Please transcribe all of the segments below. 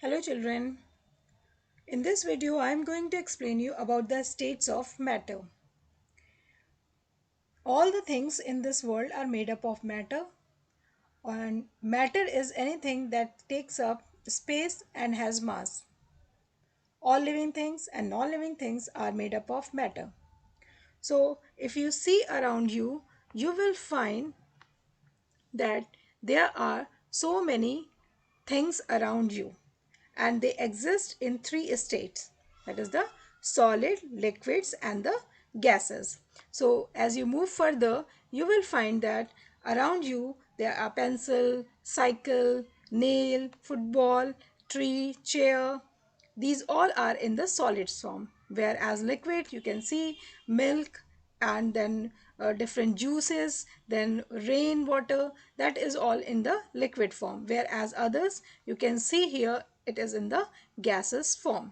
Hello children. In this video I am going to explain you about the states of matter. All the things in this world are made up of matter, and matter is anything that takes up space and has mass. All living things and non-living things are made up of matter. So if you see around you, you will find that there are so many things around you, and they exist in three states, that is the solid, liquids and the gases. So as you move further, you will find that around you there are pencil, cycle, nail, football, tree, chair. These all are in the solid form, whereas liquid you can see milk, and then different juices, then rain water, that is all in the liquid form, whereas others you can see here it is in the gaseous form.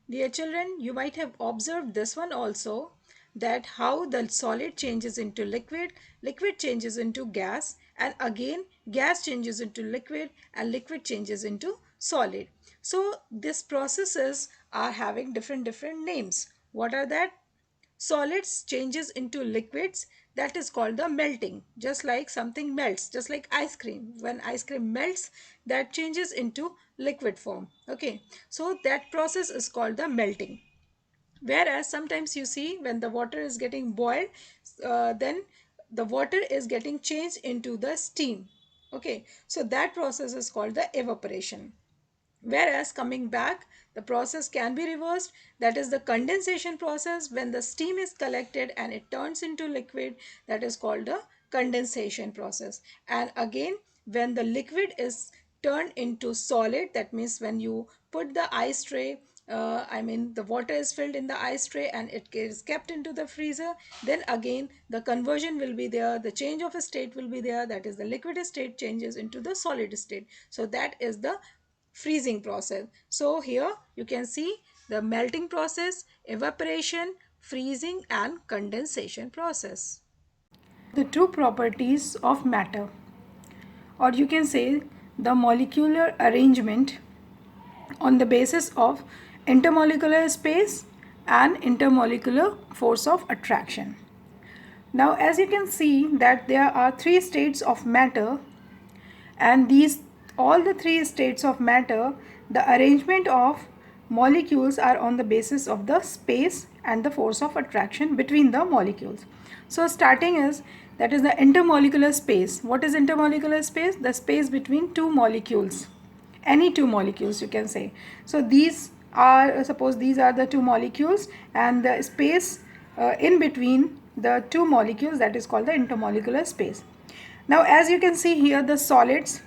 Dear children, you might have observed this one also, that how the solid changes into liquid, liquid changes into gas, and again gas changes into liquid, and liquid changes into solid. So these processes are having different names. What are that? Solids changes into liquids, that is called the melting. Just like something melts, just like ice cream, when ice cream melts, that changes into liquid form. Okay, so that process is called the melting. Whereas sometimes you see when the water is getting boiled, then the water is getting changed into the steam. Okay, so that process is called the evaporation. Whereas coming back, the process can be reversed. That is the condensation process. When the steam is collected and it turns into liquid, that is called the condensation process. And again, when the liquid is turned into solid, that means when you put the ice tray, the water is filled in the ice tray and it is kept into the freezer, then again the conversion will be there, the change of a state will be there, that is the liquid state changes into the solid state. So that is the freezing process. So here you can see the melting process, evaporation, freezing and condensation process. The two properties of matter, or you can say the molecular arrangement on the basis of intermolecular space and intermolecular force of attraction. Now as you can see that there are three states of matter, and these all the three states of matter, the arrangement of molecules are on the basis of the space and the force of attraction between the molecules. So starting is, that is the intermolecular space. What is intermolecular space? The space between two molecules, any two molecules you can say. So these are, suppose these are the two molecules, and the space in between the two molecules, that is called the intermolecular space. Now as you can see here, the solids,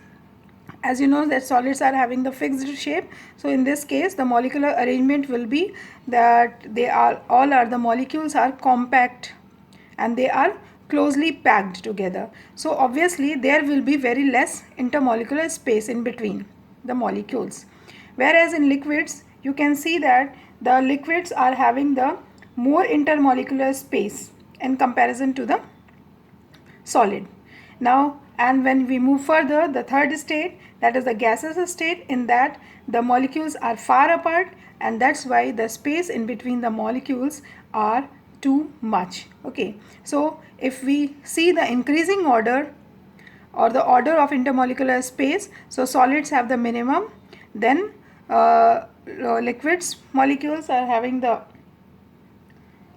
as you know that solids are having the fixed shape, so in this case the molecular arrangement will be that they are all are the molecules are compact and they are closely packed together. So obviously there will be very less intermolecular space in between the molecules, whereas in liquids you can see that the liquids are having the more intermolecular space in comparison to the solid. Now, and when we move further, the third state, that is the gaseous state, in that the molecules are far apart, and that's why the space in between the molecules are too much. Okay, so if we see the increasing order or the order of intermolecular space, so solids have the minimum, then liquids molecules are having the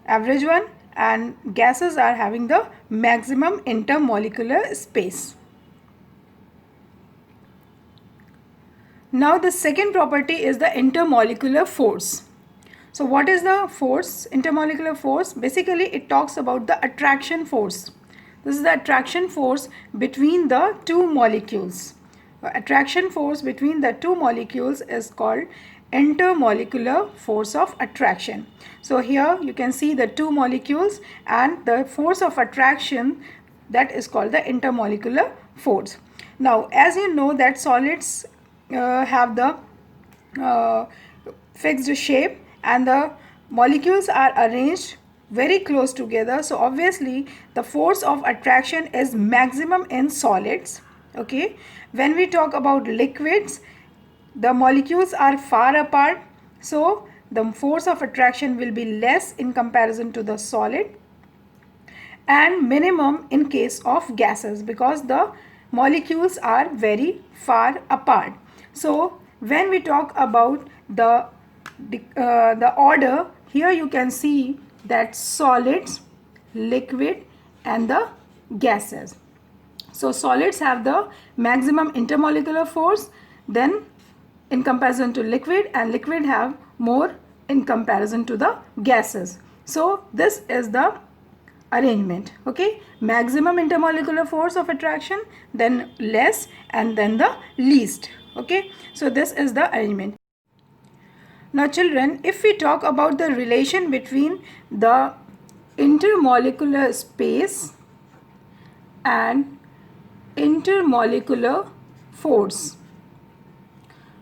average one, and gases are having the maximum intermolecular space. Now the second property is the intermolecular force. So what is the force, intermolecular force? Basically it talks about the attraction force. This is the attraction force between the two molecules. Attraction force between the two molecules is called intermolecular force of attraction. So here you can see the two molecules and the force of attraction, that is called the intermolecular force. Now as you know that solids have the fixed shape and the molecules are arranged very close together. So obviously the force of attraction is maximum in solids. Okay, when we talk about liquids, the molecules are far apart, so the force of attraction will be less in comparison to the solid, and minimum in case of gases because the molecules are very far apart. So when we talk about the order, here you can see that solids, liquid, and the gases. So solids have the maximum intermolecular force then in comparison to liquid, and liquid have more in comparison to the gases. So this is the arrangement. Okay, maximum intermolecular force of attraction, then less, and then the least. Okay, so this is the arrangement. Now children, if we talk about the relation between the intermolecular space and intermolecular force.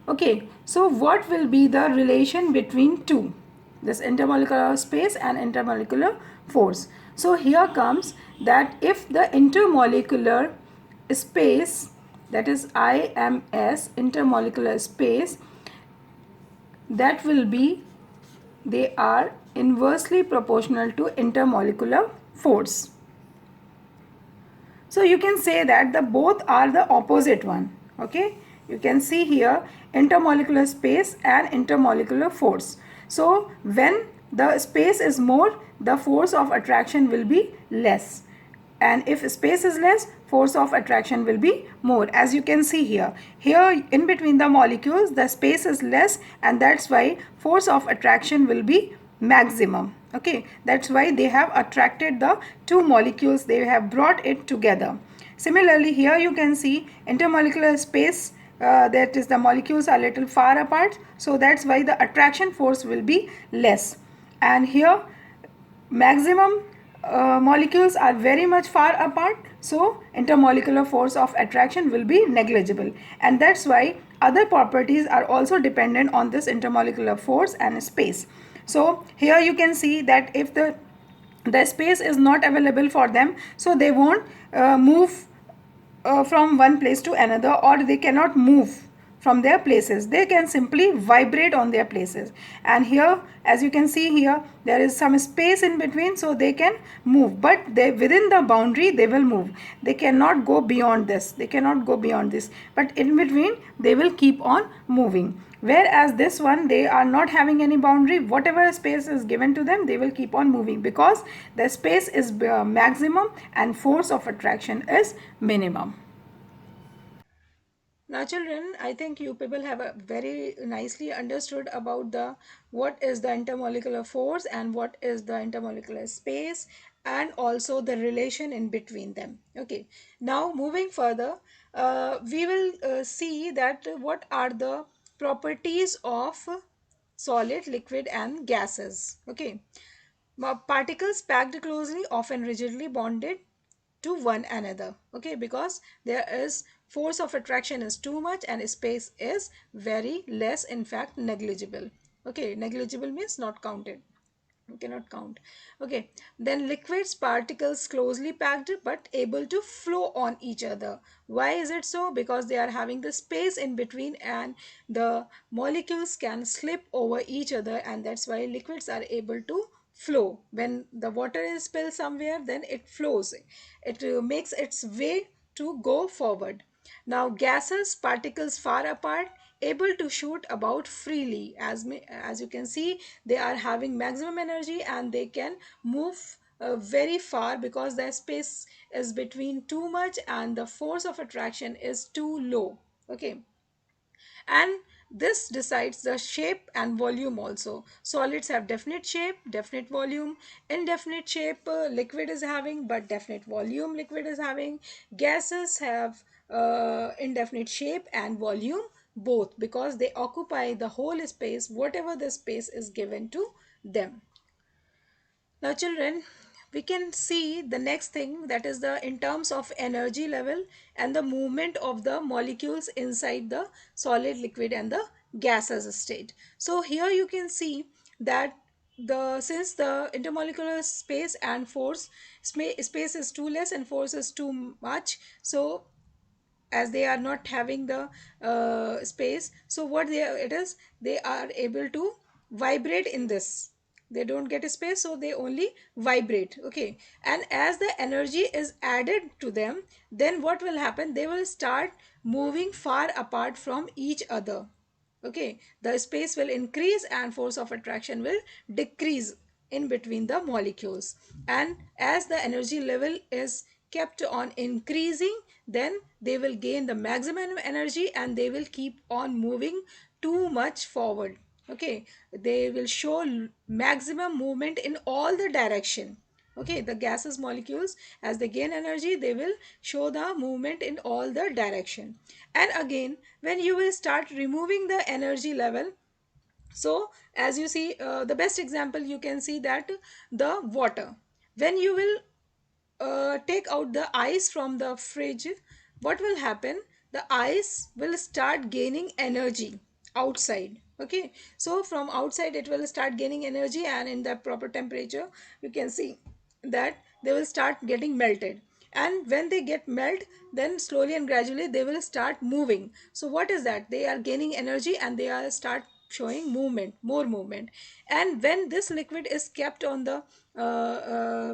Okay, so what will be the relation between two? This intermolecular space and intermolecular force. So here comes that if the intermolecular space, that is IMS, intermolecular space, that will be, they are inversely proportional to intermolecular force. So you can say that the both are the opposite one. Okay, you can see here intermolecular space and intermolecular force. So when the space is more, the force of attraction will be less, and if space is less, force of attraction will be more. As you can see here, in between the molecules the space is less, and that's why force of attraction will be maximum. Okay, that's why they have attracted the two molecules, they have brought it together. Similarly here you can see intermolecular space, that is the molecules are little far apart, so that's why the attraction force will be less. And here maximum molecules are very much far apart, so intermolecular force of attraction will be negligible, and that's why other properties are also dependent on this intermolecular force and space. So here you can see that if the space is not available for them, so they won't move from one place to another, or they cannot move from their places, they can simply vibrate on their places. And here as you can see here, there is some space in between, so they can move, but they within the boundary they will move, they cannot go beyond this, they cannot go beyond this, but in between they will keep on moving. Whereas this one, they are not having any boundary, whatever space is given to them they will keep on moving because the space is maximum and force of attraction is minimum. Now children, I think you people have a very nicely understood about the what is the intermolecular force and what is the intermolecular space, and also the relation in between them. Okay, now moving further, we will see that what are the properties of solid, liquid, and gases. Okay, particles packed closely, often rigidly bonded to one another. Okay, because there is force of attraction is too much and space is very less, in fact negligible. Okay, negligible means not counted, you cannot count. Okay, then liquids, particles closely packed but able to flow on each other. Why is it so? Because they are having the space in between and the molecules can slip over each other, and that's why liquids are able to flow. When the water is spilled somewhere, then it flows, it makes its way to go forward. Now gases, particles far apart, able to shoot about freely. As you can see, they are having maximum energy and they can move very far because their space is between too much and the force of attraction is too low. Okay, and this decides the shape and volume also. Solids have definite shape, definite volume. Indefinite shape liquid is having, but definite volume liquid is having. Gases have indefinite shape and volume both, because they occupy the whole space, whatever the space is given to them. Now children, we can see the next thing, that is the in terms of energy level and the movement of the molecules inside the solid, liquid, and the gaseous state. So here you can see that the since the intermolecular space and force, space is too less and force is too much, so as they are not having the space, so what it is, they are able to vibrate in this, they don't get a space, so they only vibrate. Okay, and as the energy is added to them, then what will happen, they will start moving far apart from each other. Okay, the space will increase and force of attraction will decrease in between the molecules, and as the energy level is kept on increasing, then they will gain the maximum energy and they will keep on moving too much forward. Okay, they will show maximum movement in all the direction. Okay, the gases molecules, as they gain energy, they will show the movement in all the direction. And again, when you will start removing the energy level, so as you see, the best example you can see that the water, when you will take out the ice from the fridge, what will happen, the ice will start gaining energy outside. Okay, so from outside it will start gaining energy, and in the proper temperature you can see that they will start getting melted, and when they get melt, then slowly and gradually they will start moving. So what is that, they are gaining energy and they are start showing movement, more movement. And when this liquid is kept on the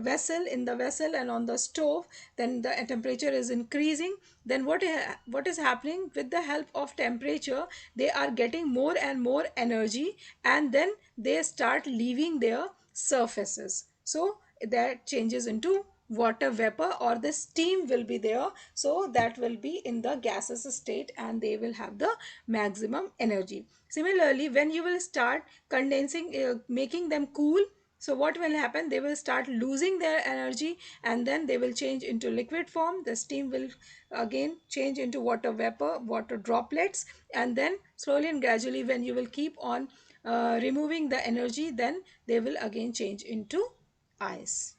vessel, in the vessel and on the stove, then the temperature is increasing, then what is happening, with the help of temperature they are getting more and more energy, and then they start leaving their surfaces, so that changes into water vapor, or the steam will be there, so that will be in the gaseous state and they will have the maximum energy. Similarly, when you will start condensing, making them cool, so what will happen, they will start losing their energy, and then they will change into liquid form, the steam will again change into water vapor, water droplets, and then slowly and gradually when you will keep on removing the energy, then they will again change into ice.